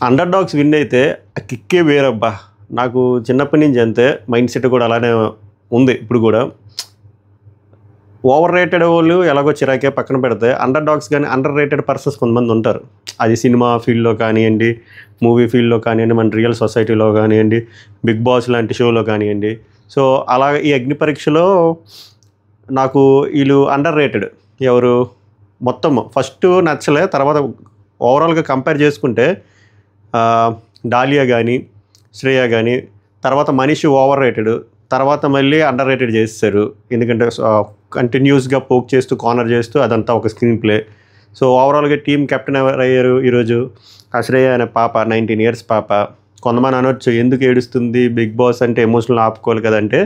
Under dogs win అయితే ఆ కిక్కే వేరబ్బా. నాకు చిన్నప్పటి నుంచి అంతే మైండ్ సెట్ కూడా అలానే ఉంది ఇప్పుడు కూడా. ఓవర్ రేటెడ్ వాళ్ళు ఎలాగో చిరాకే పక్కన పెడితే అండర్ డాగ్స్ కానీ అండర్ రేటెడ్ పర్సన్స్ కొంతమంది ఉంటారు. అది సినిమా ఫీల్డ్లో కానివ్వండి, మూవీ ఫీల్డ్లో కానివ్వండి, మన రియల్ సొసైటీలో కానివ్వండి, బిగ్ బాస్ లాంటి షోలో కానివ్వండి. సో అలా ఈ అగ్ని పరీక్షలో నాకు వీళ్ళు అండర్ రేటెడ్ ఎవరు మొత్తం ఫస్ట్ నచ్చలే, తర్వాత ఓవరాల్గా కంపేర్ చేసుకుంటే డాలియా కానీ శ్రేయ కానీ, తర్వాత మనీష్ ఓవర్ రేటెడ్, తర్వాత మళ్ళీ అండర్ రేటెడ్ చేస్తారు. ఎందుకంటే కంటిన్యూస్గా పోక్ చేస్తూ కార్నర్ చేస్తూ అదంతా ఒక స్క్రీన్ ప్లే. సో ఓవరాల్గా టీం కెప్టెన్ ఎవరు అయ్యారు ఈరోజు? శ్రేయ అనే పాప, 19 years పాప. కొంతమంది అనొచ్చు ఎందుకు ఏడుస్తుంది, బిగ్ బాస్ అంటే ఎమోషనల్ ఆపుకోవాలి కదంటే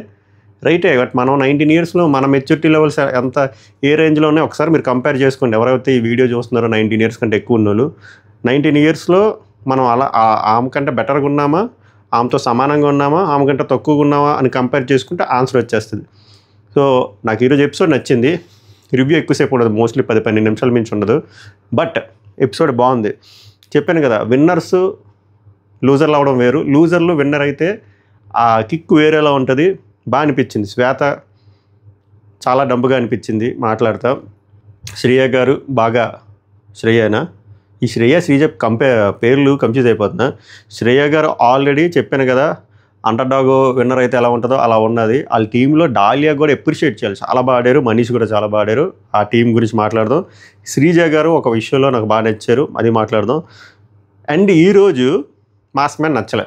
రైటే. బట్ మనం 19 yearsలో మన మెచ్యూరిటీ లెవెల్స్ ఎంత ఏ రేంజ్లో ఉన్నాయో ఒకసారి మీరు కంపేర్ చేసుకోండి. ఎవరైతే ఈ వీడియో చూస్తున్నారో 19 years కంటే ఎక్కువ ఉన్నోళ్ళు, 19 yearsలో మనం అలా ఆమె కంటే బెటర్గా ఉన్నామా, ఆమెతో సమానంగా ఉన్నామా, ఆమె కంటే తక్కువగా ఉన్నామా అని కంపేర్ చేసుకుంటే ఆన్సర్ వచ్చేస్తుంది. సో నాకు ఈరోజు ఎపిసోడ్ నచ్చింది. రివ్యూ ఎక్కువసేపు ఉండదు, మోస్ట్లీ 10-12 నిమిషాల మించి ఉండదు. బట్ ఎపిసోడ్ బాగుంది. చెప్పాను కదా, విన్నర్స్ లూజర్లు అవ్వడం వేరు, లూజర్లు విన్నర్ అయితే ఆ కిక్ వేరేలా ఉంటుంది. బాగా అనిపించింది. శ్వేత చాలా డంపుగా అనిపించింది మాట్లాడతా. శ్రేయ గారు బాగా, శ్రేయనా ఈ శ్రేయ శ్రీజ పేర్లు కన్ఫ్యూజ్ అయిపోతున్నా. శ్రేయ గారు ఆల్రెడీ చెప్పాను కదా, అండర్ డాగ్ విన్నర్ అయితే ఎలా ఉంటుందో అలా ఉన్నది. వాళ్ళ టీంలో డాలియా కూడా అప్రిషియేట్ చేయాలి, చాలా బాగా ఆడారు. మనీష్ కూడా చాలా బాగా ఆడారు. ఆ టీం గురించి మాట్లాడదాం. శ్రీజ గారు ఒక విషయంలో నాకు బాగా నచ్చారు, అది మాట్లాడదాం. అండ్ ఈరోజు మాస్క్ మ్యాన్ నచ్చలే,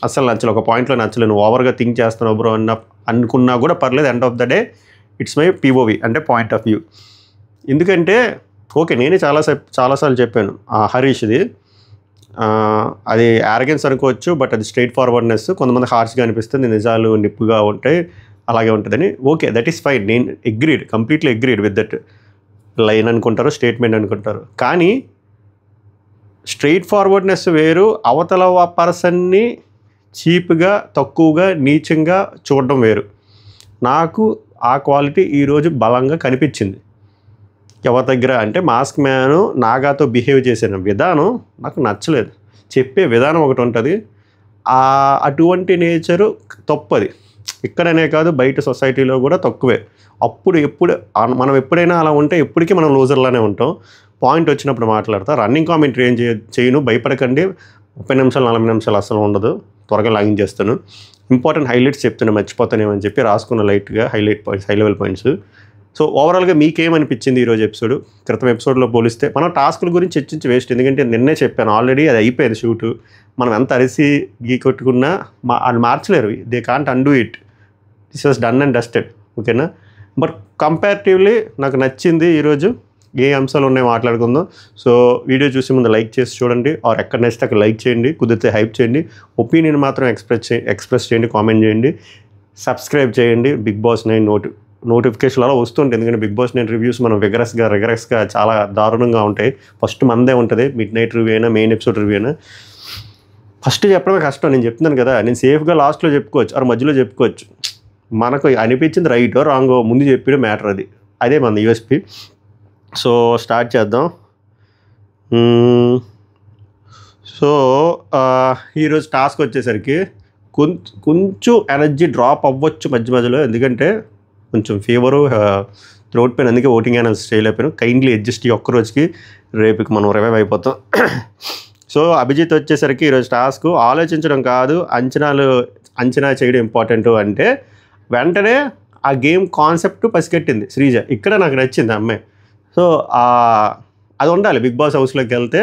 అస్సలు నచ్చలే. ఒక పాయింట్లో నచ్చలే. నువ్వు ఓవర్గా థింక్ చేస్తున్నావు బ్రో అనుకున్నా కూడా పర్లేదు. End of the day it's my POV అంటే పాయింట్ ఆఫ్ వ్యూ. ఎందుకంటే ఓకే, నేనే చాలాసార్లు చెప్పాను హరీష్ది అది యారగెన్స్ అనుకోవచ్చు, బట్ అది స్ట్రైట్ ఫార్వర్డ్నెస్. కొంతమంది హార్ష్గా అనిపిస్తుంది, నిజాలు నిప్పుగా ఉంటాయి, అలాగే ఉంటుందని. Okay, that is fine. నేను completely agreed with that line అనుకుంటారు, స్టేట్మెంట్ అనుకుంటారు. కానీ స్ట్రైట్ ఫార్వర్డ్నెస్ వేరు, అవతల పర్సన్ని చీప్గా, తక్కువగా, నీచంగా చూడడం వేరు. నాకు ఆ క్వాలిటీ ఈరోజు బలంగా కనిపించింది. ఎవరి దగ్గర అంటే మాస్క్ మ్యాన్ నాగాతో బిహేవ్ చేసిన విధానం నాకు నచ్చలేదు. చెప్పే విధానం ఒకటి ఉంటుంది, అటువంటి నేచరు తప్పది. ఇక్కడనే కాదు, బయట సొసైటీలో కూడా తక్కువే. మనం ఎప్పుడైనా అలా ఉంటే ఎప్పటికీ మనం లూజర్లానే ఉంటాం. పాయింట్ వచ్చినప్పుడు మాట్లాడతా. రన్నింగ్ కామెంటరీ ఏం చేయను, భయపడకండి. 30 నిమిషాలు 40 నిమిషాలు అసలు ఉండదు, త్వరగా లాగింగ్ చేస్తాను. ఇంపార్టెంట్ హైలైట్స్ చెప్తున్నా, మర్చిపోతానేమని చెప్పి రాసుకున్న లైట్గా highlight points, high level points. So ఓవరాల్గా మీకేమనిపించింది ఈరోజు ఎపిసోడ్? క్రితం ఎపిసోడ్లో పోలిస్తే మనం టాస్కుల గురించి చర్చించి వేస్ట్. ఎందుకంటే నిన్నే చెప్పాను ఆల్రెడీ, అది అయిపోయింది షూటు. మనం ఎంత అరిసి కొట్టుకున్నా వాళ్ళు మార్చలేరు. They can't undo it. This was done and dusted. ఓకేనా? బట్ కంపారిటివ్లీ నాకు నచ్చింది ఈరోజు. ఏ అంశాలు ఉన్నాయో మాట్లాడుకుందాం. సో వీడియో చూసే ముందు లైక్ చేసి చూడండి, ఆర్ ఎక్కడ నచ్చితే అక్కడ లైక్ చేయండి, కుదిరితే హైప్ చేయండి, ఒపీనియన్ మాత్రం ఎక్స్ప్రెస్ చేయండి, కామెంట్ చేయండి, సబ్స్క్రైబ్ చేయండి. బిగ్ బాస్ 9 నోటిఫికేషన్ అలా వస్తుంటాయి. ఎందుకంటే బిగ్ బాస్ 9 రివ్యూస్ మనం రిగరస్గా చాలా దారుణంగా ఉంటాయి. ఫస్ట్ మందే ఉంటుంది, మిడ్ నైట్ రివ్యూ అయినా, మెయిన్ ఎపిసోడ్ రివ్యూ అయినా. ఫస్ట్ చెప్పడమే కష్టం. నేను చెప్తున్నాను కదా, నేను సేఫ్గా లాస్ట్లో చెప్పుకోవచ్చు, ఆ మధ్యలో చెప్పుకోవచ్చు. మనకు అనిపించింది రైటో రాంగో ముందు చెప్పడం మ్యాటర్. అదే మన యూఎస్పీ. సో స్టార్ట్ చేద్దాం. సో ఈరోజు టాస్క్ వచ్చేసరికి కొంచెం ఎనర్జీ డ్రాప్ అవ్వచ్చు మధ్యలో, ఎందుకంటే కొంచెం ఫీవరు, థ్రోట్ పెయిన్, అందుకే ఓటింగ్ అనౌన్స్ చేయలేకపోయాను. కైండ్లీ అడ్జస్ట్ ఈ ఒక్కరోజుకి, రేపుకి మనం రివైవ్ అయిపోతాం. సో అభిజిత్ వచ్చేసరికి ఈరోజు టాస్క్ ఆలోచించడం కాదు, అంచనా చేయడం ఇంపార్టెంట్ అంటే వెంటనే ఆ గేమ్ కాన్సెప్ట్ పసిగట్టింది శ్రీజ. ఇక్కడ నాకు నచ్చింది అమ్మాయి. సో అది ఉండాలి. బిగ్ బాస్ హౌస్లోకి వెళ్తే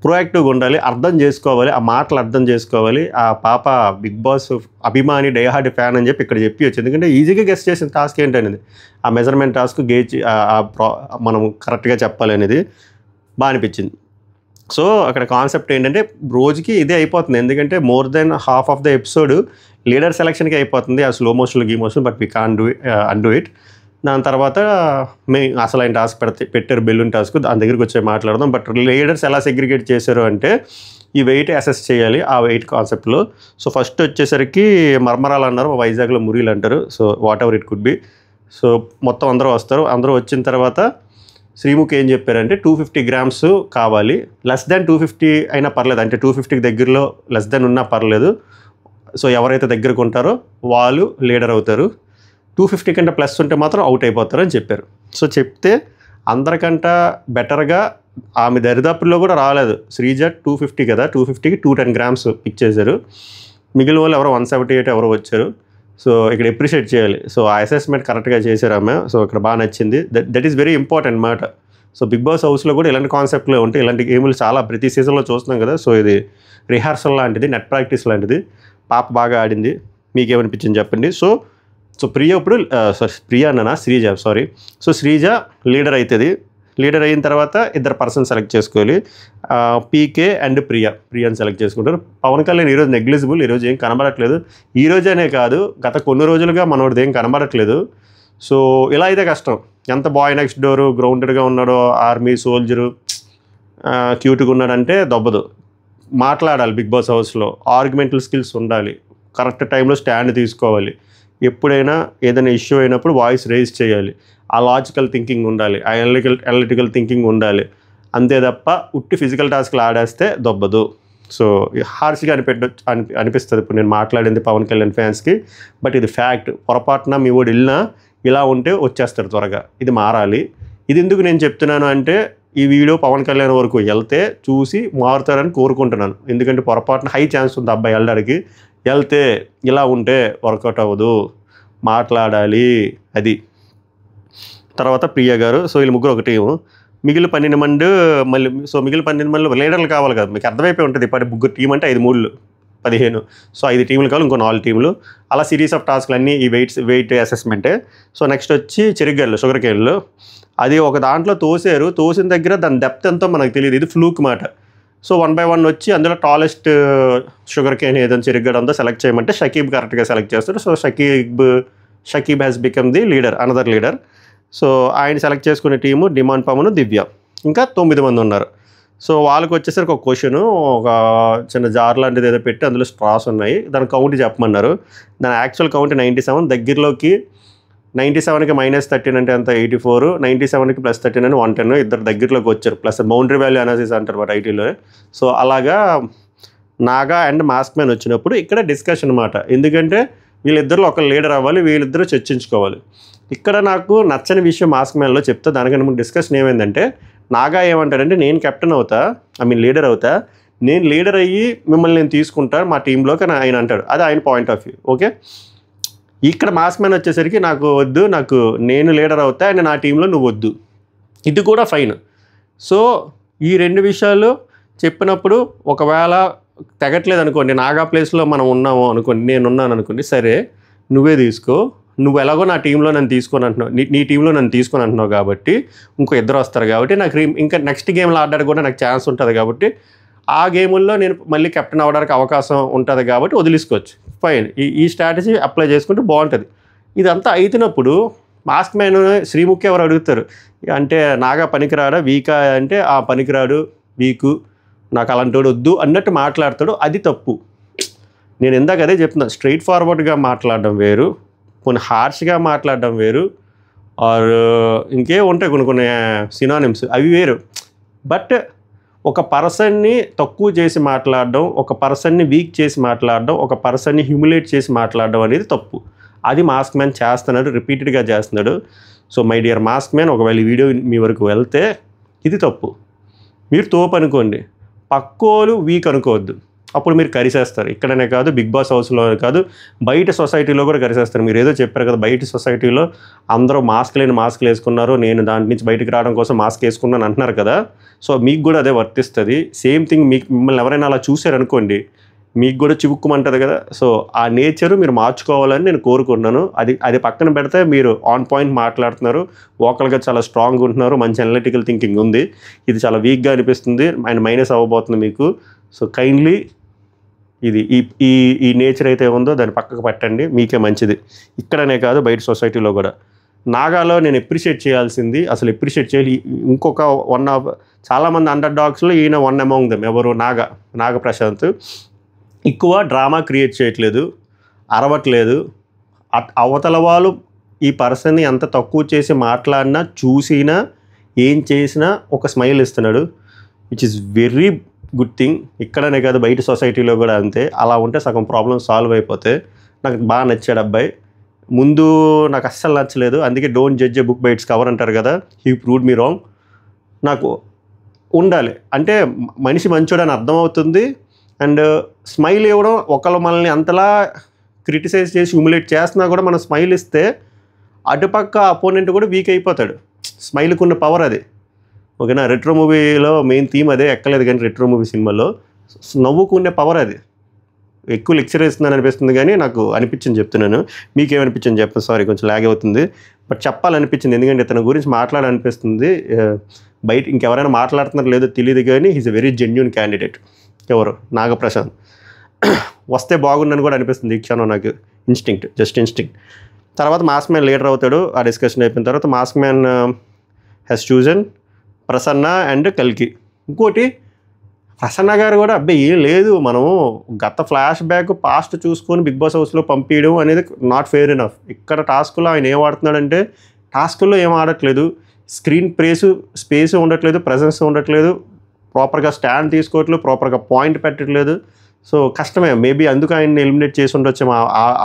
ప్రొయాక్టివ్గా ఉండాలి, అర్థం చేసుకోవాలి, ఆ మాటలు అర్థం చేసుకోవాలి. ఆ పాప బిగ్ బాస్ అభిమాని, డైహార్డ్ ఫ్యాన్ అని చెప్పి ఇక్కడ చెప్పవచ్చు. ఎందుకంటే ఈజీగా గెస్ట్ చేసిన టాస్క్ ఏంటనేది, ఆ మెజర్మెంట్ టాస్క్ మనం కరెక్ట్గా చెప్పాలి అనేది బాగా అనిపించింది. సో అక్కడ కాన్సెప్ట్ ఏంటంటే రోజుకి ఇదే అయిపోతుంది. ఎందుకంటే more than half of the episode leader సెలక్షన్కి అయిపోతుంది, ఆ స్లో మోషన్లో గీ motion. But we can undo it. దాని తర్వాత అసలైన టాస్క్ పెట్టారు, బెలూన్ టాస్క్. దాని దగ్గరికి వచ్చే మాట్లాడదాం. బట్ లీడర్స్ ఎలా సెగ్రిగేట్ చేశారు అంటే ఈ వెయిట్ అసెస్ చేయాలి, ఆ వెయిట్ కాన్సెప్ట్లో. సో ఫస్ట్ వచ్చేసరికి మర్మరాలు అన్నారు, వైజాగ్లో మురీలు అంటారు. So what ever it could be. So మొత్తం అందరూ వస్తారు. అందరూ వచ్చిన తర్వాత శ్రీముఖి ఏం చెప్పారంటే 250 grams కావాలి, లెస్ దాన్ 250 అయినా పర్లేదు, అంటే 250 దగ్గరలో లెస్ దాన్ ఉన్నా పర్లేదు. సో ఎవరైతే దగ్గరకు ఉంటారో వాళ్ళు లీడర్ అవుతారు, 250 కంటే ప్లస్ ఉంటే మాత్రం అవుట్ అయిపోతారు అని చెప్పారు. సో చెప్తే అందరికంటే బెటర్గా ఆమె దరిదాపుల్లో కూడా రాలేదు. శ్రీజ 250 కదా, 250కి 210 grams పిక్ చేశారు. మిగిలిన వాళ్ళు ఎవరో 178 ఎవరో వచ్చారు. సో ఇక్కడ ఎప్రిషియేట్ చేయాలి. సో ఆ అసెస్మెంట్ కరెక్ట్గా చేశారు ఆమె. సో ఇక్కడ బాగా నచ్చింది. దట్ ఈస్ వెరీ ఇంపార్టెంట్ మాట. సో బిగ్ బాస్ హౌస్లో కూడా ఇలాంటి కాన్సెప్ట్లో ఉంటాయి, ఇలాంటి గేములు చాలా ప్రతి సీజన్లో చూస్తున్నాం కదా. సో ఇది రిహార్సల్ లాంటిది, నెట్ ప్రాక్టీస్ లాంటిది. పాప బాగా ఆడింది. మీకేమనిపించింది చెప్పండి. సో ప్రియ ఇప్పుడు ప్రియా అన్న Sreeja sorry. So Sreeja leader అవుతుంది. లీడర్ అయిన తర్వాత ఇద్దరు పర్సన్ సెలెక్ట్ చేసుకోవాలి. పీకే అండ్ ప్రియాని సెలెక్ట్ చేసుకుంటారు. పవన్ కళ్యాణ్ ఈరోజు నెగ్లిజిబుల్, ఈరోజు ఏం కనబడట్లేదు. ఈ రోజనే కాదు, గత కొన్ని రోజులుగా మనోడిది ఏం కనబడట్లేదు. సో ఇలా అయితే కష్టం. ఎంత బాయ్ నెక్స్ట్ డోరు, గ్రౌండెడ్గా ఉన్నాడో, ఆర్మీ సోల్జరు, క్యూట్గా ఉన్నాడంటే దొబ్బదు. మాట్లాడాలి బిగ్ బాస్ హౌస్లో, ఆర్గ్యుమెంటల్ స్కిల్స్ ఉండాలి, కరెక్ట్ టైంలో స్టాండ్ తీసుకోవాలి, ఎప్పుడైనా ఏదైనా ఇష్యూ అయినప్పుడు వాయిస్ రేజ్ చేయాలి, ఆ లాజికల్ థింకింగ్ ఉండాలి, ఆ అనలిటికల్ థింకింగ్ ఉండాలి. అంతే తప్ప ఉట్టి ఫిజికల్ టాస్క్లు ఆడేస్తే దొబ్బదు. సో హార్ష్గా అనిపిస్తుంది ఇప్పుడు నేను మాట్లాడింది పవన్ కళ్యాణ్ ఫ్యాన్స్కి. బట్ ఇది ఫ్యాక్ట్. పొరపాటున మీ వాడు వెళ్ళినా ఇలా ఉంటే వచ్చేస్తారు త్వరగా. ఇది మారాలి. ఇది ఎందుకు నేను చెప్తున్నాను అంటే ఈ వీడియో పవన్ కళ్యాణ్ వరకు వెళ్తే చూసి మారుతారని కోరుకుంటున్నాను. ఎందుకంటే పొరపాటున హై ఛాన్స్ ఉంది అబ్బాయి వెళ్ళడానికి. వెళ్తే ఇలా ఉంటే వర్కౌట్ అవ్వదు, మాట్లాడాలి. అది తర్వాత ప్రియ గారు. సో వీళ్ళు ముగ్గురు ఒక టీము, మిగిలిన 12 మంది మళ్ళీ. సో మిగిలిన 12 మంది లీడర్లు కావాలి కదా, మీకు అర్థమైపోయి ఉంటుంది. 10 ముగ్గురు టీం అంటే 5 3 15. సో 5 టీంలు కావాలి, ఇంకో 4 టీంలు. అలా సిరీస్ ఆఫ్ టాస్క్లు అన్నీ ఈ వెయిట్ అసెస్మెంటే. సో నెక్స్ట్ వచ్చి చెరిగడ్డలు, షుగర్ కేన్లు. అది ఒక దాంట్లో తోసారు, తోసిన దగ్గర దాని డెప్త్ ఎంతో మనకు తెలియదు. ఇది ఫ్లూక్ మాట. సో 1 by 1 వచ్చి అందులో టాలెస్ట్ షుగర్ కేన్ ఏదైనా చెరిగడ్డ ఉందో సెలెక్ట్ చేయమంటే షకీబ్ కరెక్ట్గా సెలెక్ట్ చేస్తాడు. So Shakib has become the leader, another leader. So ఆయన సెలెక్ట్ చేసుకునే టీము డిమాండ్ పవన్, దివ్య, ఇంకా 9 మంది ఉన్నారు. సో వాళ్ళకి వచ్చేసరికి ఒక క్వశ్చను, ఒక చిన్న జార్ లాంటిది ఏదో పెట్టి అందులో స్ట్రాస్ ఉన్నాయి, దాని కౌంట్ చెప్పమన్నారు. దాని యాక్చువల్ కౌంట్ 97. దగ్గరలోకి 97కి -13 అంటే అంత 84, 97కి +13 అని 110. ఇద్దరు దగ్గరలోకి వచ్చారు. ప్లస్ బౌండరీ వాల్యూ అనాలిసిస్ అంటారు మాట ఐటీలో. సో అలాగా నాగా అండ్ మాస్క్ మ్యాన్ వచ్చినప్పుడు ఇక్కడ డిస్కషన్ అనమాట. ఎందుకంటే వీళ్ళిద్దరిలో ఒక లీడర్ అవ్వాలి, వీళ్ళిద్దరూ చర్చించుకోవాలి. ఇక్కడ నాకు నచ్చని విషయం మాస్క్ మ్యాన్లో చెప్తా. దానికన్నా ముందు డిస్కషన్ ఏమైందంటే నాగా ఏమంటాడంటే నేను కెప్టెన్ అవుతా, లీడర్ అవుతా, నేను లీడర్ అయ్యి మిమ్మల్ని నేను తీసుకుంటాను మా టీంలోకి అని ఆయన అంటాడు. అది ఆయన పాయింట్ ఆఫ్ వ్యూ. ఓకే, ఇక్కడ మాస్క్ మ్యాన్ వచ్చేసరికి నాకు వద్దు, నేను లీడర్ అవుతా అండ్ నా టీంలో నువ్వు వద్దు. ఇది కూడా ఫైన్. సో ఈ 2 విషయాలు చెప్పినప్పుడు ఒకవేళ తెగట్లేదు అనుకోండి, నాగా ప్లేస్లో మనం ఉన్నాము అనుకోండి, నేనున్నాను అనుకోండి, సరే నువ్వే తీసుకో, నువ్వు ఎలాగో నా టీంలో నన్ను తీసుకొని అంటున్నావు, నీ టీంలో నన్ను తీసుకొని అంటున్నావు కాబట్టి ఇంకో ఇద్దరు వస్తారు కాబట్టి నాకు ఇంకా నెక్స్ట్ గేమ్లో ఆడడానికి కూడా నాకు ఛాన్స్ ఉంటుంది కాబట్టి ఆ గేముల్లో నేను మళ్ళీ కెప్టెన్ అవ్వడానికి అవకాశం ఉంటుంది కాబట్టి వదిలేసుకోవచ్చు. ఫైన్, ఈ స్ట్రాటజీ అప్లై చేసుకుంటే బాగుంటుంది. ఇదంతా అవుతున్నప్పుడు మాస్క్ మ్యాన్ శ్రీముఖి ఎవరు అడుగుతారు అంటే నాగా పనికిరాడా, వీకా అంటే ఆ పనికిరాడు, వీకు, నాకు అలాంటి వద్దు అన్నట్టు మాట్లాడతాడు. అది తప్పు. నేను ఇందాక అదే చెప్తున్నా, స్ట్రైట్ ఫార్వర్డ్గా మాట్లాడడం వేరు, కొన్ని హార్ష్గా మాట్లాడడం వేరు, ఆర్ ఇంకే ఉంటాయి కొన్ని సినానిమ్స్, అవి వేరు. బట్ ఒక పర్సన్ని తక్కువ చేసి మాట్లాడడం, ఒక పర్సన్ని వీక్ చేసి మాట్లాడడం, ఒక పర్సన్ని హ్యూమిలేట్ చేసి మాట్లాడడం అనేది తప్పు. అది మాస్క్ మ్యాన్ చేస్తున్నాడు, రిపీటెడ్గా చేస్తున్నాడు. So my dear mask man, ఒకవేళ ఈ వీడియో మీ వరకు వెళ్తే ఇది తప్పు. మీరు తోపు అనుకోండి, పక్కోలు వీక్ అనుకోవద్దు, అప్పుడు మీరు కరిసేస్తారు. ఇక్కడనే కాదు, బిగ్ బాస్ హౌస్లో కాదు, బయట సొసైటీలో కూడా కరిసేస్తారు. మీరు ఏదో చెప్పారు కదా, బయట సొసైటీలో అందరూ మాస్క్లు వేసుకున్నారు, నేను దాని నుంచి బయటకు రావడం కోసం మాస్క్ వేసుకున్నాను అంటున్నారు కదా. సో మీకు కూడా అదే వర్తిస్తుంది. సేమ్ థింగ్ మిమ్మల్ని ఎవరైనా అలా చూశారనుకోండి, మీకు కూడా చివుక్కుమంటుంది కదా. సో ఆ నేచరు మీరు మార్చుకోవాలని నేను కోరుకుంటున్నాను. అది పక్కన పెడితే మీరు ఆన్ పాయింట్ మాట్లాడుతున్నారు, వోకల్గా చాలా స్ట్రాంగ్ ఉంటున్నారు, మంచి అనలిటికల్ థింకింగ్ ఉంది. ఇది చాలా వీక్గా అనిపిస్తుంది అండ్ మైనస్ అవ్వబోతుంది మీకు. సో కైండ్లీ ఇది ఈ నేచర్ అయితే ఉందో దాన్ని పక్కకు పెట్టండి, మీకే మంచిది. ఇక్కడనే కాదు, బయట సొసైటీలో కూడా. నాగాలో నేను ఎప్రిషియేట్ చేయాల్సింది, అసలు ఎప్రిషియేట్ చేయాలి. ఇంకొక చాలామంది అండర్ డాగ్స్లో ఈయన వన్ అమాంగ్ దెమ్. ఎవరు? నాగ ప్రశాంత్. ఎక్కువ డ్రామా క్రియేట్ చేయట్లేదు, అరవట్లేదు. అవతల వాళ్ళు ఈ పర్సన్ని ఎంత తక్కువ చేసి మాట్లాడినా చూసినా ఏం చేసినా ఒక స్మైల్ ఇస్తున్నాడు, which is very good thing. ఇక్కడనే కాదు బయట సొసైటీలో కూడా అంతే. అలా ఉంటే సగం ప్రాబ్లమ్ సాల్వ్ అయిపోతాయి. నాకు బాగా నచ్చాడు అబ్బాయి. ముందు నాకు అస్సలు నచ్చలేదు, అందుకే don't judge A book by its cover అంటారు కదా, హీ ప్రూవ్డ్ మీ రాంగ్. నాకు ఉండాలి అంటే మనిషి మంచోడని అర్థమవుతుంది. అండ్ స్మైల్ ఇవ్వడం, ఒకళ్ళు మనల్ని అంతలా క్రిటిసైజ్ చేసి హ్యూమిలేట్ చేస్తున్నా కూడా మనం స్మైల్ ఇస్తే అటుపక్క అపోనెంట్ కూడా వీక్ అయిపోతాడు. స్మైల్కి ఉన్న పవర్ అది. ఓకేనా, రెట్రో మూవీలో మెయిన్ థీమ్ అదే, ఎక్కలేదు కానీ రెట్రో మూవీ సినిమాలో నవ్వుకునే పవర్ అది. ఎక్కువ లెక్చర్ ఇస్తుందని అనిపిస్తుంది కానీ నాకు అనిపించింది చెప్తున్నాను. మీకేమనిపించింది చెప్పండి. సారీ కొంచెం లాగ్ అవుతుంది, బట్ చెప్పాలనిపించింది ఎందుకంటే ఇతని గురించి మాట్లాడాలనిపిస్తుంది. బయట ఇంకెవరైనా మాట్లాడుతున్నారో లేదో తెలియదు కానీ he's a very genuine candidate. ఎవరు? నాగప్రసాద్. వస్తే బాగుందని కూడా అనిపిస్తుంది ఈ క్షణం నాకు. Just instinct. తర్వాత మాస్క్ మ్యాన్ లీడర్ అవుతాడు. ఆ డిస్కషన్ అయిపోయిన తర్వాత mask man has chosen Prasanna and కల్కి. ఇంకోటి ప్రసన్న గారు కూడా అబ్బాయి ఏం లేదు, మనము గత ఫ్లాష్ బ్యాక్ పాస్ట్ చూసుకొని బిగ్ బాస్ హౌస్లో పంపించడం అనేది నాట్ ఫెయిర్ ఎనఫ్. ఇక్కడ టాస్క్లో ఆయన ఏం ఆడుతున్నాడంటే టాస్కుల్లో ఏం ఆడట్లేదు, స్క్రీన్ స్పేస్ ఉండట్లేదు, ప్రెజెన్స్ ఉండట్లేదు, ప్రాపర్గా స్టాండ్ తీసుకోవట్లేదు, ప్రాపర్గా పాయింట్ పెట్టట్లేదు. సో కష్టమే. మేబీ అందుకు ఆయన్ని ఎలిమినేట్ చేసి ఉండొచ్చు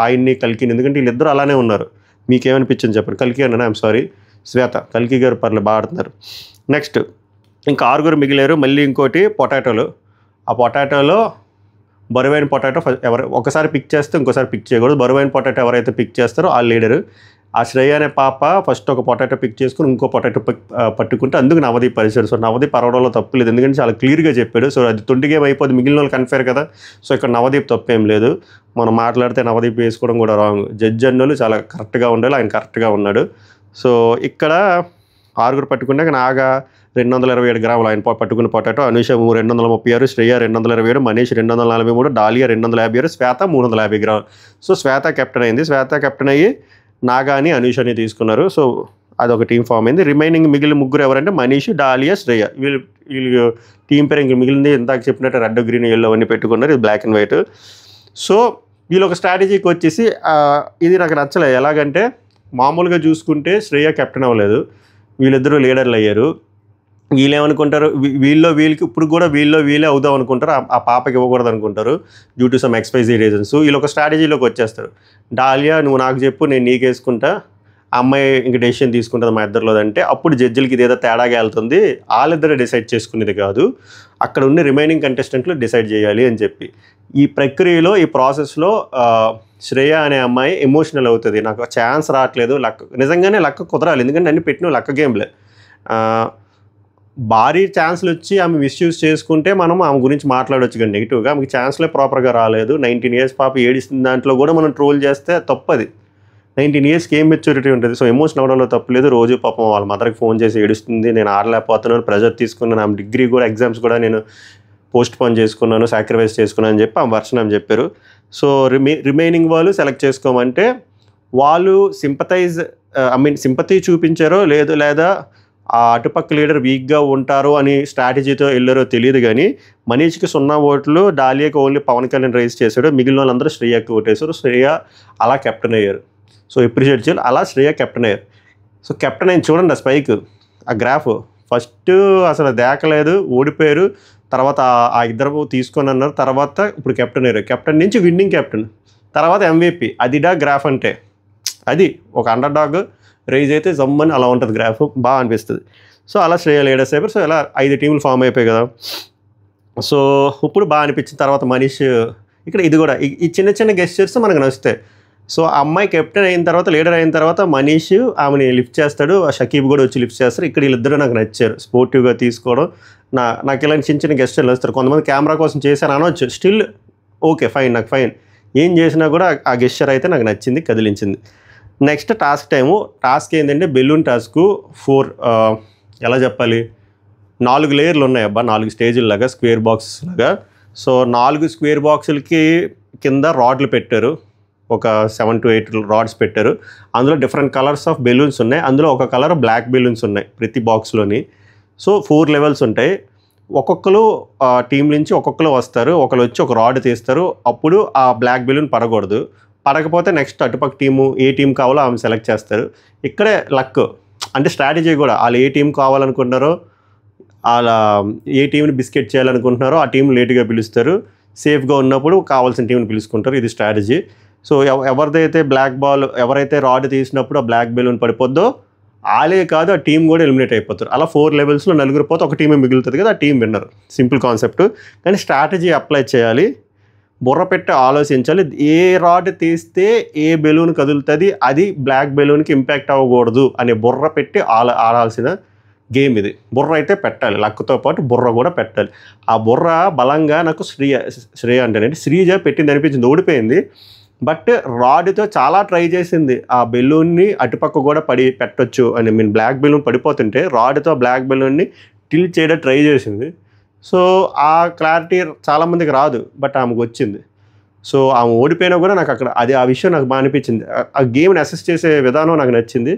ఆయన్ని కల్కిని, ఎందుకంటే వీళ్ళిద్దరూ అలానే ఉన్నారు. మీకేమనిపించింది చెప్పండి. కల్కి అన్నా, ఐఎమ్ సారీ శ్వేత, కల్కి గారు పర్లేదు బాగా ఆడుతున్నారు. నెక్స్ట్ ఇంకా 6 మిగిలారు. మళ్ళీ ఇంకోటి పొటాటోలు. ఆ పొటాటోలో బరువైన పొటాటో ఒకసారి పిక్ చేస్తే ఇంకోసారి పిక్ చేయకూడదు. బరువైన పొటాటో ఎవరైతే పిక్ చేస్తారో ఆ లీడరు. ఆ శ్రేయ అనే పాప ఫస్ట్ ఒక పొటాటో పిక్ చేసుకుని ఇంకో పొటాటో పట్టుకుంటే అందుకు నవదీప్ పరిచాడు. సో నవదీప్ అరవడంలో తప్పు లేదు, ఎందుకంటే చాలా క్లియర్గా చెప్పాడు. సో అది తొండిగేం అయిపోద్ది, మిగిలిన వాళ్ళు కన్ఫేర్ కదా. సో ఇక్కడ నవదీప్ తప్పేం లేదు. మనం మాట్లాడితే నవదీప్ వేసుకోవడం కూడా రాంగ్. జడ్జ్ అన్నోళ్ళు చాలా కరెక్ట్గా ఉండాలి, ఆయన కరెక్ట్గా ఉన్నాడు. సో ఇక్కడ 6 పట్టుకున్నాక నాగా 227 గ్రాములు ఆయన పట్టుకున్న పొటాటో, అనూష 236, శ్రేయ 227, మనీష్ 243, డాలియా 256, శ్వేత 350 గ్రాములు. సో శ్వేత కెప్టెన్ అయింది. శ్వేత కెప్టెన్ అయ్యి నాగాని అనూషని తీసుకున్నారు. సో అదొక టీం ఫామ్ అయింది. రిమైనింగ్ మిగిలిన ముగ్గురు ఎవరంటే మనీష్, డాలియా, శ్రేయ. వీళ్ళు టీం పేరు ఇంక మిగిలింది ఇందాక చెప్పినట్టు రెడ్, గ్రీన్, ఎల్లో అవన్నీ పెట్టుకున్నారు. ఇది బ్లాక్ అండ్ వైట్. సో వీళ్ళు ఒక స్ట్రాటజీకి వచ్చేసి ఇది నాకు నచ్చలేదు. ఎలాగంటే మామూలుగా చూసుకుంటే శ్రేయ కెప్టెన్ అవ్వలేదు, వీళ్ళిద్దరూ లీడర్లు అయ్యారు. వీళ్ళేమనుకుంటారు, వీళ్ళకి ఇప్పుడు కూడా వీళ్ళే అవుదాం అనుకుంటారు, ఆ పాపకి ఇవ్వకూడదు అనుకుంటారు డ్యూ టు సమ్ ఎక్స్పైజీ రీజన్స్. వీళ్ళు ఒక స్ట్రాటజీలోకి వచ్చేస్తారు. డాలియా నువ్వు నాకు చెప్పు, నేను నీకేసుకుంటా, ఆ అమ్మాయి ఇంక డెసిషన్ తీసుకుంటుంది మా ఇద్దరిలో అంటే అప్పుడు జడ్జిలకి ఇదేదో తేడాగా వెళ్తుంది, వాళ్ళిద్దరే డిసైడ్ చేసుకునేది కాదు, అక్కడ ఉన్న రిమైనింగ్ కంటెస్టెంట్లు డిసైడ్ చేయాలి అని చెప్పి. ఈ ప్రక్రియలో, ఈ ప్రాసెస్లో శ్రేయ అనే అమ్మాయి ఎమోషనల్ అవుతుంది. నాకు ఛాన్స్ రావట్లేదు, నిజంగానే లక్క కుదరాలి, ఎందుకంటే అన్ని పెట్టిన లక్క గేమ్లే. భారీ ఛాన్స్లు వచ్చి ఆమె మిస్యూజ్ చేసుకుంటే మనం ఆమె గురించి మాట్లాడవచ్చు, కానీ నెగిటివ్గా ఆమెకి ఛాన్స్లే ప్రాపర్గా రాలేదు. 19 years పాప ఏడిస్తుంది, దాంట్లో కూడా మనం ట్రోల్ చేస్తే తప్పది. 19 yearsకి ఏం మెచ్యూరిటీ ఉంటుంది. సో ఎమోషన్ అవడంలో తప్పలేదు. రోజు పాపం వాళ్ళ మదర్కి ఫోన్ చేసి ఏడుస్తుంది, నేను ఆడలేకపోతున్నాను, ప్రెజర్ తీసుకున్నాను, ఆమె డిగ్రీ కూడా ఎగ్జామ్స్ కూడా నేను పోస్ట్ పోన్ చేసుకున్నాను, సాక్రిఫైస్ చేసుకున్నాను అని చెప్పి ఆమె వర్షన్ ఆమె చెప్పారు. సో రిమైనింగ్ వాళ్ళు సెలెక్ట్ చేసుకోమంటే వాళ్ళు సింపతీ చూపించారో లేదు, లేదా ఆ అటుపక్క లీడర్ వీక్గా ఉంటారు అని స్ట్రాటజీతో వెళ్ళారో తెలియదు, కానీ మనీష్కి 0 ఓట్లు, డాలియాకి ఓన్లీ పవన్ కళ్యాణ్ రైజ్ చేశాడు, మిగిలిన వాళ్ళందరూ శ్రేయకి ఓటేశారు. శ్రేయ అలా కెప్టెన్ అయ్యారు. సో ఎప్రిషియేట్ చేయాలి, అలా శ్రేయ కెప్టెన్ అయ్యారు. సో కెప్టెన్ అయిన చూడండి ఆ స్పైక్, ఆ గ్రాఫ్ ఫస్ట్ అసలు దేకలేదు, ఓడిపోయారు. తర్వాత ఆ ఇద్దరు తీసుకొని అన్నారు, తర్వాత ఇప్పుడు కెప్టెన్ అయ్యారు. కెప్టెన్ నుంచి విన్నింగ్ కెప్టెన్, తర్వాత MVP. అదిడా గ్రాఫ్ అంటే, అది ఒక అండర్ డాగ్ రైజ్ అయితే జమ్మని అలా ఉంటుంది గ్రాఫ్, బాగా అనిపిస్తుంది. సో అలా శ్రేయ లీడర్స్ అయిపోయారు. సో ఇలా 5 టీంలు ఫామ్ అయిపోయాయి కదా. సో ఇప్పుడు బాగా అనిపించిన తర్వాత మనీష్ ఇక్కడ ఇది కూడా ఈ చిన్న చిన్న గెస్చర్స్ మనకు నచ్చుతాయి. సో ఆ అమ్మాయి కెప్టెన్ అయిన తర్వాత, లీడర్ అయిన తర్వాత మనీష్ ఆమెని లిఫ్ట్ చేస్తాడు, షకీబ్ కూడా వచ్చి లిఫ్ట్ చేస్తారు. ఇక్కడ వీళ్ళిద్దరూ నాకు నచ్చారు, స్పోర్టివ్గా తీసుకోవడం. నాకు ఇలాంటి చిన్న చిన్న గెస్చర్లు వస్తారు. కొంతమంది కెమెరా కోసం చేశారు అనవచ్చు, స్టిల్ ఓకే ఫైన్, నాకు ఫైన్. ఏం చేసినా కూడా ఆ గెస్చర్ అయితే నాకు నచ్చింది, కదిలించింది. నెక్స్ట్ టాస్క్ ఏంటంటే బెలూన్ టాస్క్ 4 ఎలా చెప్పాలి, 4 లేయర్లు ఉన్నాయి అబ్బా, 4 స్టేజీల లాగా, స్క్వేర్ బాక్స్ లాగా. సో 4 స్క్వేర్ బాక్సులకి కింద రాడ్లు పెట్టారు, ఒక 7 to 8 రాడ్స్ పెట్టారు. అందులో డిఫరెంట్ కలర్స్ ఆఫ్ బెలూన్స్ ఉన్నాయి. అందులో ఒక కలర్ బ్లాక్ బెలూన్స్ ఉన్నాయి ప్రతి బాక్స్లోని. సో 4 లెవెల్స్ ఉంటాయి. ఒక్కొక్కరు టీం నుంచి ఒక్కొక్కరు వస్తారు, ఒకరు వచ్చి ఒక రాడ్ తీస్తారు. అప్పుడు ఆ బ్లాక్ బెలూన్ పడకూడదు, పడకపోతే నెక్స్ట్ అటుపక్క టీము ఏ టీం కావాలో ఆమె సెలెక్ట్ చేస్తారు. ఇక్కడే లక్, అంటే స్ట్రాటజీ కూడా వాళ్ళు ఏ టీం కావాలనుకుంటున్నారో, అలా ఏ టీంని బిస్కెట్ చేయాలనుకుంటున్నారో ఆ టీం లేట్గా పిలుస్తారు, సేఫ్గా ఉన్నప్పుడు కావాల్సిన టీంని పిలుచుకుంటారు. ఇది స్ట్రాటజీ. సో ఎవరిదైతే బ్లాక్ బాల్, ఎవరైతే రాడ్ తీసినప్పుడు ఆ బ్లాక్ బెలూన్ పడిపోద్దో వాళ్ళే కాదు ఆ టీం కూడా ఎలిమినేట్ అయిపోతారు. అలా 4 లెవెల్స్లో నలుగురు పోతే ఒక టీమే మిగులుతుంది కదా, ఆ టీం విన్నర్. Simple concept. కానీ స్ట్రాటజీ అప్లై చేయాలి, బుర్ర పెట్టి ఆలోచించాలి. ఏ రాడ్ తీస్తే ఏ బెలూన్ కదులుతుంది, అది బ్లాక్ బెలూన్కి ఇంపాక్ట్ అవ్వకూడదు అనే బుర్ర పెట్టి ఆడాల్సిన గేమ్ ఇది. బుర్ర అయితే పెట్టాలి, లక్తో పాటు బుర్ర కూడా పెట్టాలి. ఆ బుర్ర బలంగా నాకు శ్రేయ అంటేనండి శ్రీజ పెట్టింది అనిపించింది. ఓడిపోయింది, బట్ రాడ్తో చాలా ట్రై చేసింది ఆ బెలూన్ని అటుపక్క కూడా పెట్టొచ్చు అని. మీన్ బ్లాక్ బెలూన్ పడిపోతుంటే రాడ్తో బ్లాక్ బెలూన్ని టిల్ట్ చేయడం ట్రై చేసింది. సో ఆ క్లారిటీ చాలామందికి రాదు, బట్ ఆమెకు వచ్చింది. సో ఆమె ఓడిపోయినా కూడా నాకు అక్కడ ఆ విషయం నాకు బాగా అనిపించింది. ఆ గేమ్ని అసెస్ చేసే విధానం నాకు నచ్చింది.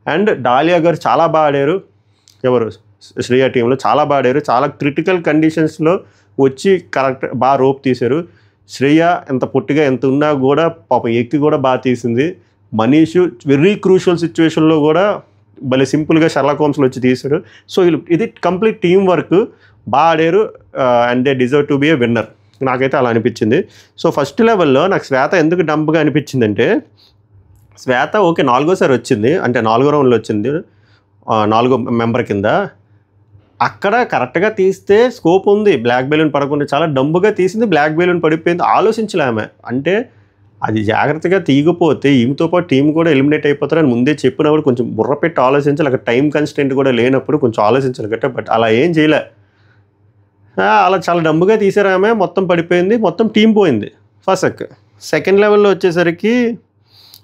అండ్ డాలియా గారు చాలా బాగా ఆడారు. ఎవరు శ్రేయ టీంలో చాలా బాగా ఆడారు. చాలా క్రిటికల్ కండిషన్స్లో వచ్చి కరెక్ట్ బాగా రోప్ తీశారు. శ్రేయ ఎంత పొట్టిగా ఎంత ఉన్నా కూడా పాపం ఎక్కి కూడా బాగా తీసింది. మనీషు వెరీ క్రూషియల్ సిచ్యువేషన్లో కూడా భలే సింపుల్గా షర్లాక్ హోమ్స్లో వచ్చి తీశారు. సో ఇది కంప్లీట్ టీం వర్క్, బాగా ఆడారు. And they deserve to be A winner. నాకైతే అలా అనిపించింది. సో ఫస్ట్ లెవెల్లో నాకు శ్వేత ఎందుకు డంప్గా అనిపించిందంటే, శ్వేత ఓకే 4వ వచ్చింది, అంటే 4వ రౌండ్లో వచ్చింది, 4వ మెంబర్ కింద. అక్కడ కరెక్ట్గా తీస్తే స్కోప్ ఉంది, బ్లాక్ బెలూన్ పడకుండా చాలా డంబుగా తీసింది. బ్లాక్ బెలూన్ పడిపోయింది, ఆలోచించలేమే. అంటే అది జాగ్రత్తగా తీయకపోతే ఈమెతో పాటు టీం కూడా ఎలిమినేట్ అయిపోతారని ముందే చెప్పినప్పుడు కొంచెం బుర్ర పెట్టి ఆలోచించాలి. అక్కడ టైం కన్స్టెంట్ కూడా లేనప్పుడు కొంచెం ఆలోచించాలి గట్ట. బట్ అలా ఏం చేయలే, అలా చాలా డంబుగా తీసారు ఆమె. మొత్తం పడిపోయింది, మొత్తం టీం పోయింది. ఫస్ట్ సెకండ్ లెవెల్లో వచ్చేసరికి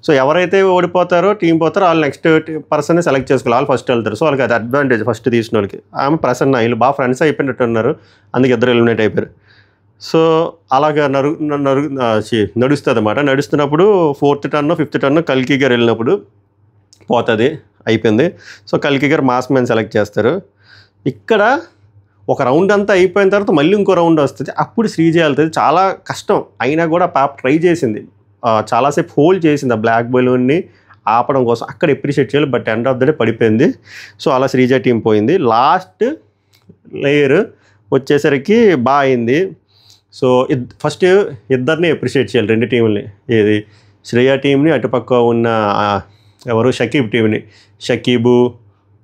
సో ఎవరైతే ఓడిపోతారో టీం పోతారో వాళ్ళు నెక్స్ట్ పర్సన్ని సెలెక్ట్ చేసుకోవాలి. వాళ్ళు ఫస్ట్ వెళ్తారు. సో వాళ్ళకి అది అడ్వాంటేజ్ ఫస్ట్ తీసిన వాళ్ళకి. ఆమె ప్రసన్న, వీళ్ళు బాగా ఫ్రెండ్స్ అయిపోయినట్టు ఉన్నారు, అందుకే ఇద్దరు ఎలిమినేట్ అయిపోయారు. సో అలాగా నడుస్తుంది అన్నమాట. నడుస్తున్నప్పుడు 4th టర్న్ 5th టర్న్ కల్కి గారు వెళ్ళినప్పుడు పోతుంది, అయిపోయింది. సో కల్కి గారు మాస్ మ్యాన్ సెలెక్ట్ చేస్తారు. ఇక్కడ ఒక రౌండ్ అంతా అయిపోయిన తర్వాత మళ్ళీ ఇంకో రౌండ్ వస్తుంది, అప్పుడు శ్రీజ వెళ్తుంది. చాలా కష్టం అయినా కూడా పాప ట్రై చేసింది, చాలాసేపు హోల్డ్ చేసింది ఆ బ్లాక్ బెలూన్ని ఆపడం కోసం. అక్కడ ఎప్రిషియేట్ చేయాలి, but end of the day పడిపోయింది. సో అలా శ్రీజ టీం పోయింది. లాస్ట్ లేయర్ వచ్చేసరికి బాగా అయింది. సో ఫస్ట్ ఇద్దరిని ఎప్రిషియేట్ చేయాలి, రెండు టీంని. ఏది శ్రేయ టీంని, అటుపక్క ఉన్న ఎవరు షకీబ్ టీంని. షకీబు,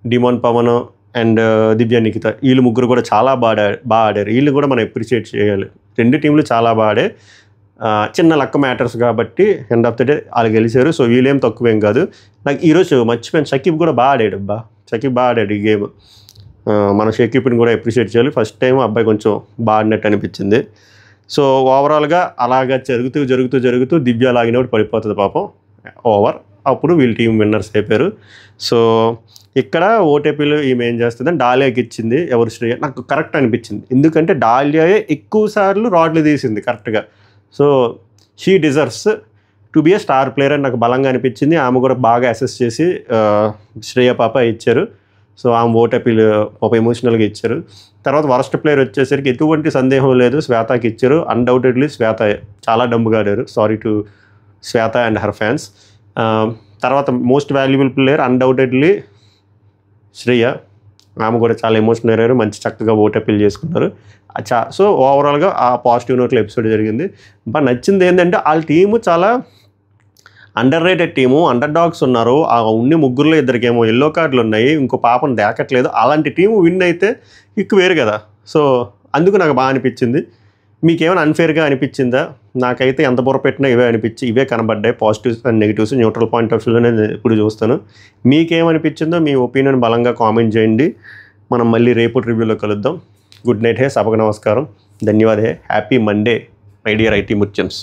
డిమోన్ పవన్ అండ్ దివ్య నిఖిత, వీళ్ళు ముగ్గురు కూడా చాలా బాగా ఆడారు. వీళ్ళు కూడా మనం ఎప్రిషియేట్ చేయాలి. రెండు టీంలు చాలా బాగా ఆడే. చిన్న లక్క మ్యాటర్స్ కాబట్టి ఎండ్ ఆఫ్ ద డే వాళ్ళు గెలిచారు. సో వీళ్ళేం తక్కువేం కాదు. నాకు ఈరోజు మర్చిపోయాను, షకీబ్ కూడా బాగా ఆడాడు. షకీబ్ బాగా ఆడాడు ఈ గేమ్. మన షకీబ్ని కూడా అప్రిషియేట్ చేయాలి. ఫస్ట్ టైం అబ్బాయి కొంచెం బాగా ఆడినట్టు అనిపించింది. సో ఓవరాల్గా అలాగా జరుగుతూ దివ్య లాగినప్పుడు పడిపోతుంది పాపం ఓవర్. అప్పుడు వీళ్ళ టీం విన్నర్స్ అయిపోయారు. సో ఇక్కడ ఓటీపీలో ఈమె ఏం చేస్తుందని డాలియాకి ఇచ్చింది. ఎవరు శ్రేయ నాకు కరెక్ట్ అనిపించింది, ఎందుకంటే డాలియాయే ఎక్కువ సార్లు రాడ్లు తీసింది కరెక్ట్గా. So she deserves to be A star player అని నాకు బలంగా అనిపించింది. ఆమె కూడా బాగా అసెస్ చేసి శ్రేయ పాప ఇచ్చారు. సో ఆమె ఓటీపీలు పాప ఎమోషనల్గా ఇచ్చారు. తర్వాత వరస్ట్ ప్లేయర్ వచ్చేసరికి ఎటువంటి సందేహం లేదు శ్వేతకి ఇచ్చారు. అన్డౌటెడ్లీ శ్వేత చాలా డంబుగా ఆడారు. Sorry to Shweta and her fans. తర్వాత most valuable player undoubtedly Shreya. ఆమె కూడా చాలా ఎమోషనల్ అయ్యారు, మంచి చక్కగా ఓటీపీలు చేసుకున్నారు. సో ఓవరాల్గా ఆ పాజిటివ్ నోట్లో ఎపిసోడ్ జరిగింది. బాగా నచ్చింది ఏంటంటే వాళ్ళ టీము చాలా under rated team, under dogs ఉన్నారు. ఆ ఉన్ని ముగ్గురులో ఇద్దరికేమో ఎల్లో కార్డులు ఉన్నాయి, ఇంకో పాపను దాకట్లేదు. అలాంటి టీము విన్ అయితే కిక్ వేరు కదా. సో అందుకు నాకు బాగా అనిపించింది. మీకేమైనా అన్ఫేర్గా అనిపించిందా? నాకైతే ఎంత బుర్ర పెట్టినా ఇవే కనబడ్డాయి. Positives and negatives neutral point of వ్యూలో నేను ఇప్పుడు చూస్తాను. మీకేమనిపించిందో మీ ఒపీనియన్ బలంగా కామెంట్ చేయండి. మనం మళ్ళీ రేపు రివ్యూలో కలుద్దాం. గుడ్ నైట్ హే, సభకు నమస్కారం, ధన్యవాద్ hey, happy Monday my dear IT ముర్చెంట్స్.